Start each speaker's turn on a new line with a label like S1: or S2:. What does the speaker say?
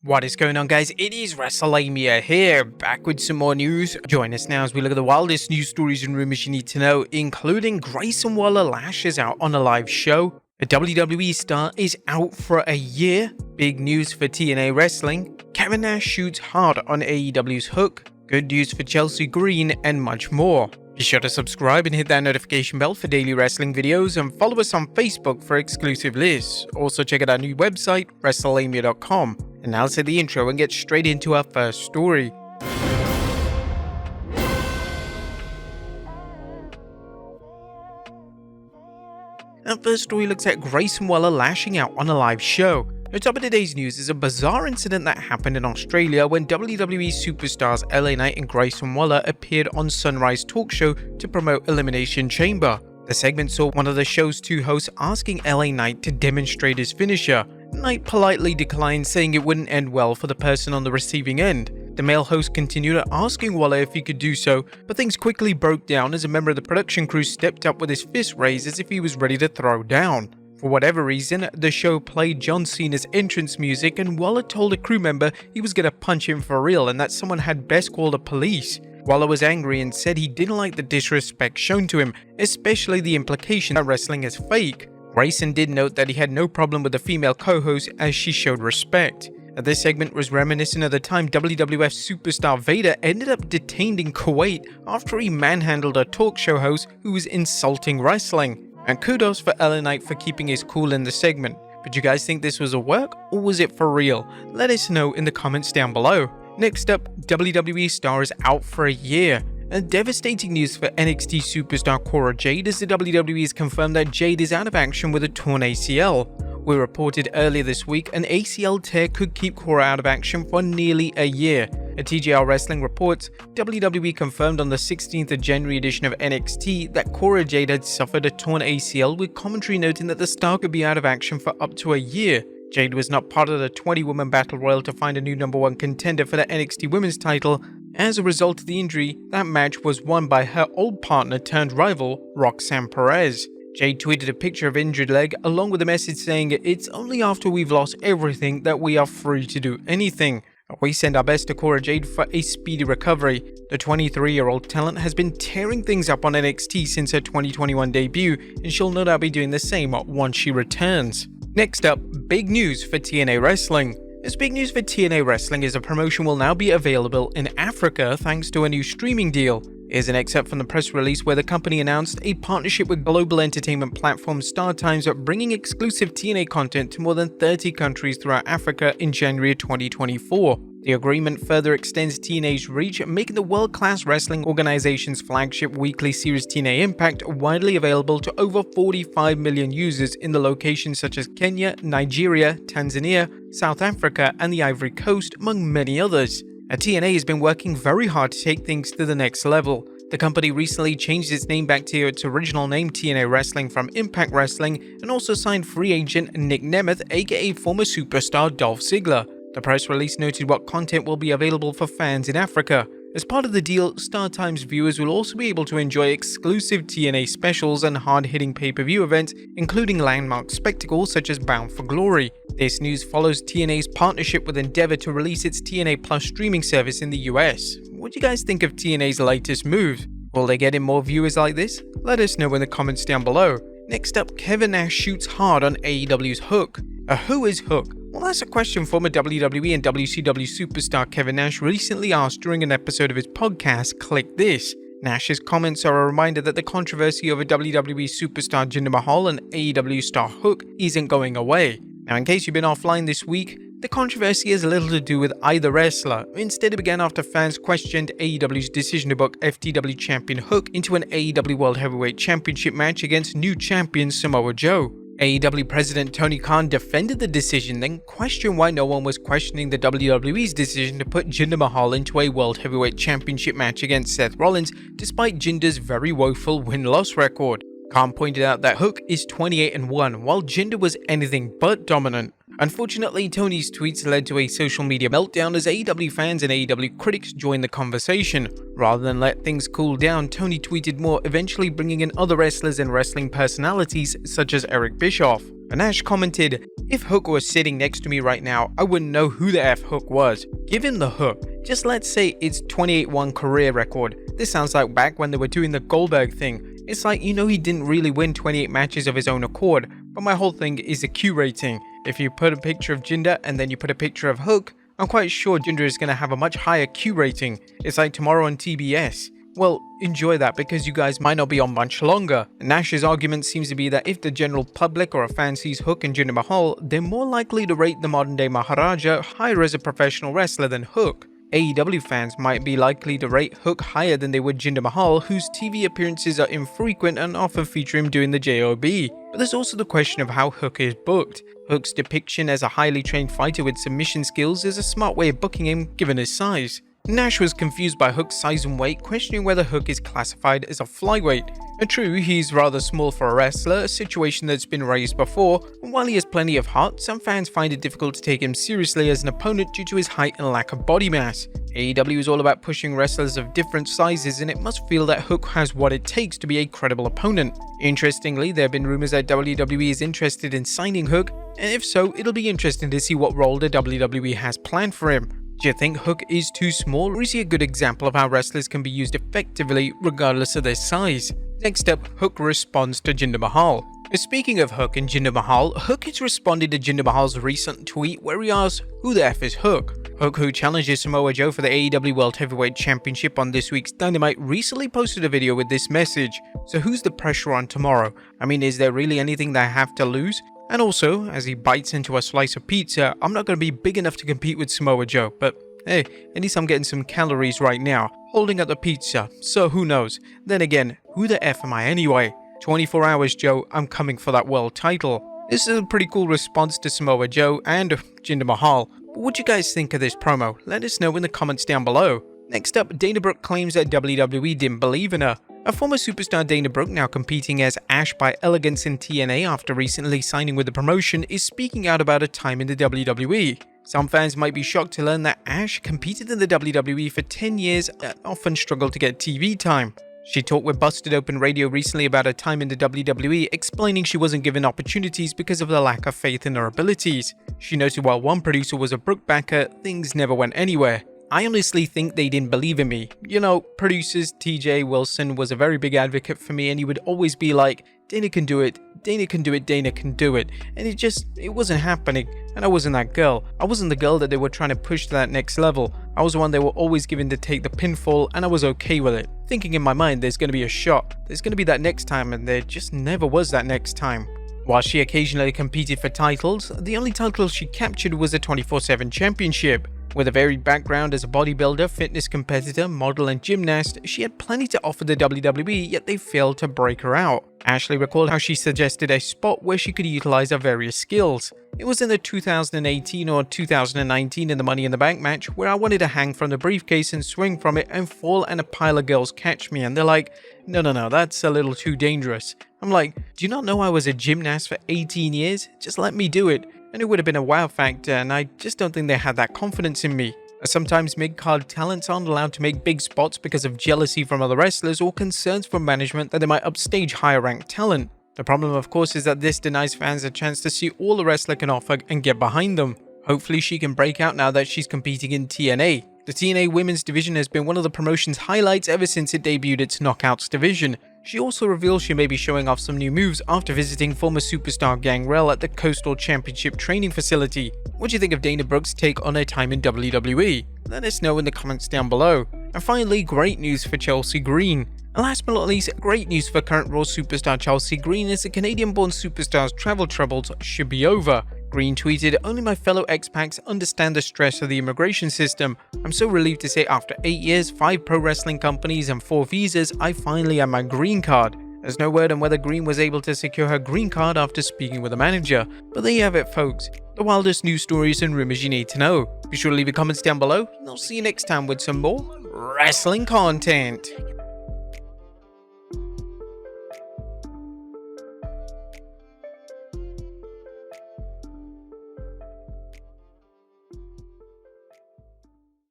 S1: What is going on, guys? It is Wrestlelamia here, back with some more news. Join us now as we look at the wildest news stories and rumors you need to know, including Grayson Lash is out on a live show, a WWE Star is out for a year, big news for TNA Wrestling, Kevin Nash shoots hard on AEW's Hook, good news for Chelsea Green, and much more. Be sure to subscribe and hit that notification bell for daily wrestling videos, and follow us on Facebook for exclusive lists. Also check out our new website, Wrestlelamia.com. And now let's hit the intro and get straight into our first story. Our first story looks at Grayson lashing out on a live show. The top of today's news is a bizarre incident that happened in Australia when WWE superstars LA Knight and Grayson appeared on Sunrise Talk Show to promote Elimination Chamber. The segment saw one of the show's two hosts asking LA Knight to demonstrate his finisher. Knight politely declined, saying it wouldn't end well for the person on the receiving end. The male host continued asking if he could do so, but things quickly broke down as a member of the production crew stepped up with his fist raised as if he was ready to throw down. For whatever reason, the show played John Cena's entrance music, and Waller told a crew member he was gonna punch him for real and that someone had best call the police. Waller was angry and said he didn't like the disrespect shown to him, especially the implication that wrestling is fake. Grayson did note that he had no problem with the female co-host as she showed respect. This segment was reminiscent of the time WWF superstar Vader ended up detained in Kuwait after he manhandled a talk show host who was insulting wrestling. And kudos for LA Knight for keeping his cool in the segment. But you guys think this was a work, or was it for real? Let us know in the comments down below. Next up, WWE Star is out for a year. Devastating news for NXT superstar Cora Jade, as the WWE has confirmed that Jade is out of action with a torn ACL. We reported earlier this week an ACL tear could keep Cora out of action for nearly a year. A TJR Wrestling reports, WWE confirmed on the 16th of January edition of NXT that Cora Jade had suffered a torn ACL, with commentary noting that the star could be out of action for up to a year. Jade was not part of the 20-woman battle royal to find a new #1 contender for the NXT Women's title. As a result of the injury, that match was won by her old partner turned rival, Roxanne Perez. Jade tweeted a picture of injured leg along with a message saying, "It's only after we've lost everything that we are free to do anything." We send our best to Cora Jade for a speedy recovery. The 23-year-old talent has been tearing things up on NXT since her 2021 debut, and she'll no doubt be doing the same once she returns. Next up, big news for TNA Wrestling. This big news for TNA Wrestling is a promotion will now be available in Africa thanks to a new streaming deal. Here's an excerpt from the press release where the company announced a partnership with global entertainment platform StarTimes, bringing exclusive TNA content to more than 30 countries throughout Africa in January 2024. The agreement further extends TNA's reach, making the world-class wrestling organization's flagship weekly series TNA Impact widely available to over 45 million users in the locations such as Kenya, Nigeria, Tanzania, South Africa, and the Ivory Coast, among many others. TNA has been working very hard to take things to the next level. The company recently changed its name back to its original name, TNA Wrestling, from Impact Wrestling, and also signed free agent Nick Nemeth, aka former superstar Dolph Ziggler. The press release noted what content will be available for fans in Africa. As part of the deal, StarTimes viewers will also be able to enjoy exclusive TNA specials and hard-hitting pay-per-view events, including landmark spectacles such as Bound for Glory. This news follows TNA's partnership with Endeavor to release its TNA Plus streaming service in the US. What do you guys think of TNA's latest move? Will they get in more viewers like this? Let us know in the comments down below. Next up, Kevin Nash shoots hard on AEW's Hook. Who is Hook? Well, that's a question former WWE and WCW superstar Kevin Nash recently asked during an episode of his podcast, Click This. Nash's comments are a reminder that the controversy over WWE superstar Jinder Mahal and AEW star Hook isn't going away. Now, in case you've been offline this week, the controversy has little to do with either wrestler. Instead, it began after fans questioned AEW's decision to book FTW champion Hook into an AEW World Heavyweight Championship match against new champion Samoa Joe. AEW President Tony Khan defended the decision, then questioned why no one was questioning the WWE's decision to put Jinder Mahal into a World Heavyweight Championship match against Seth Rollins, despite Jinder's very woeful win-loss record. Khan pointed out that Hook is 28-1, while Jinder was anything but dominant. Unfortunately, Tony's tweets led to a social media meltdown as AEW fans and AEW critics joined the conversation. Rather than let things cool down, Tony tweeted more, eventually bringing in other wrestlers and wrestling personalities such as Eric Bischoff. Nash commented, "If Hook was sitting next to me right now, I wouldn't know who the F Hook was. Give him the Hook. Just let's say it's 28-1 career record. This sounds like back when they were doing the Goldberg thing. It's like, he didn't really win 28 matches of his own accord, but my whole thing is the Q rating. If you put a picture of Jinder and then you put a picture of Hook, I'm quite sure Jinder is going to have a much higher Q rating. It's like tomorrow on TBS. Well, enjoy that because you guys might not be on much longer." Nash's argument seems to be that if the general public or a fan sees Hook and Jinder Mahal, they're more likely to rate the modern day Maharaja higher as a professional wrestler than Hook. AEW fans might be likely to rate Hook higher than they would Jinder Mahal, whose TV appearances are infrequent and often feature him doing the JOB. But there's also the question of how Hook is booked. Hook's depiction as a highly trained fighter with submission skills is a smart way of booking him given his size. Nash was confused by Hook's size and weight, questioning whether Hook is classified as a flyweight. True, he's rather small for a wrestler, a situation that's been raised before, and while he has plenty of heart, some fans find it difficult to take him seriously as an opponent due to his height and lack of body mass. AEW is all about pushing wrestlers of different sizes, and it must feel that Hook has what it takes to be a credible opponent. Interestingly, there have been rumors that WWE is interested in signing Hook, and if so, it'll be interesting to see what role the WWE has planned for him. Do you think Hook is too small, or is he a good example of how wrestlers can be used effectively regardless of their size? Next up, Hook responds to Jinder Mahal. Speaking of Hook and Jinder Mahal, Hook has responded to Jinder Mahal's recent tweet where he asks, "Who the F is Hook?" Hook, who challenges Samoa Joe for the AEW World Heavyweight Championship on this week's Dynamite, recently posted a video with this message. So who's the pressure on tomorrow? I mean, is there really anything that I have to lose? And also, as he bites into a slice of pizza, I'm not going to be big enough to compete with Samoa Joe, but hey, at least I'm getting some calories right now, holding up the pizza, so who knows. Then again, who the F am I anyway? 24 hours, Joe, I'm coming for that world title. This is a pretty cool response to Samoa Joe and Jinder Mahal. But what do you guys think of this promo? Let us know in the comments down below. Next up, Dana Brooke claims that WWE didn't believe in her. A former superstar, Dana Brooke, now competing as Ash by Elegance in TNA after recently signing with the promotion, is speaking out about her time in the WWE. Some fans might be shocked to learn that Ash competed in the WWE for 10 years and often struggled to get TV time. She talked with Busted Open Radio recently about her time in the WWE, explaining she wasn't given opportunities because of the lack of faith in her abilities. She noted while one producer was a Brooke backer, things never went anywhere. "I honestly think they didn't believe in me. Producers TJ Wilson was a very big advocate for me, and he would always be like, Dana can do it, Dana can do it, Dana can do it. And it wasn't happening. And I wasn't that girl. I wasn't the girl that they were trying to push to that next level. I was the one they were always given to take the pinfall, and I was okay with it. Thinking in my mind, there's going to be a shot. There's going to be that next time, and there just never was that next time." While she occasionally competed for titles, the only title she captured was the 24/7 championship. With a varied background as a bodybuilder, fitness competitor, model and gymnast, she had plenty to offer the WWE, yet they failed to break her out. Ashley recalled how she suggested a spot where she could utilize her various skills. "It was in the 2018 or 2019 in the Money in the Bank match where I wanted to hang from the briefcase and swing from it and fall and a pile of girls catch me, and they're like, no, that's a little too dangerous." I'm like, do you not know I was a gymnast for 18 years? Just let me do it. And it would have been a wow factor, and I just don't think they had that confidence in me. Sometimes mid-card talents aren't allowed to make big spots because of jealousy from other wrestlers or concerns from management that they might upstage higher-ranked talent. The problem, of course, is that this denies fans a chance to see all the wrestler can offer and get behind them. Hopefully she can break out now that she's competing in TNA. The TNA Women's Division has been one of the promotion's highlights ever since it debuted its Knockouts division. She also reveals she may be showing off some new moves after visiting former superstar Gangrel at the Coastal Championship training facility. What do you think of Dana Brooke's take on her time in WWE? Let us know in the comments down below. And finally, great news for Chelsea Green. And last but not least, great news for current Raw superstar Chelsea Green as the Canadian-born superstar's travel troubles should be over. Green tweeted, "Only my fellow expats understand the stress of the immigration system. I'm so relieved to say after 8 years, 5 pro wrestling companies and 4 visas, I finally have my green card." There's no word on whether Green was able to secure her green card after speaking with a manager. But there you have it, folks. The wildest news stories and rumors you need to know. Be sure to leave your comments down below, and I'll see you next time with some more wrestling content.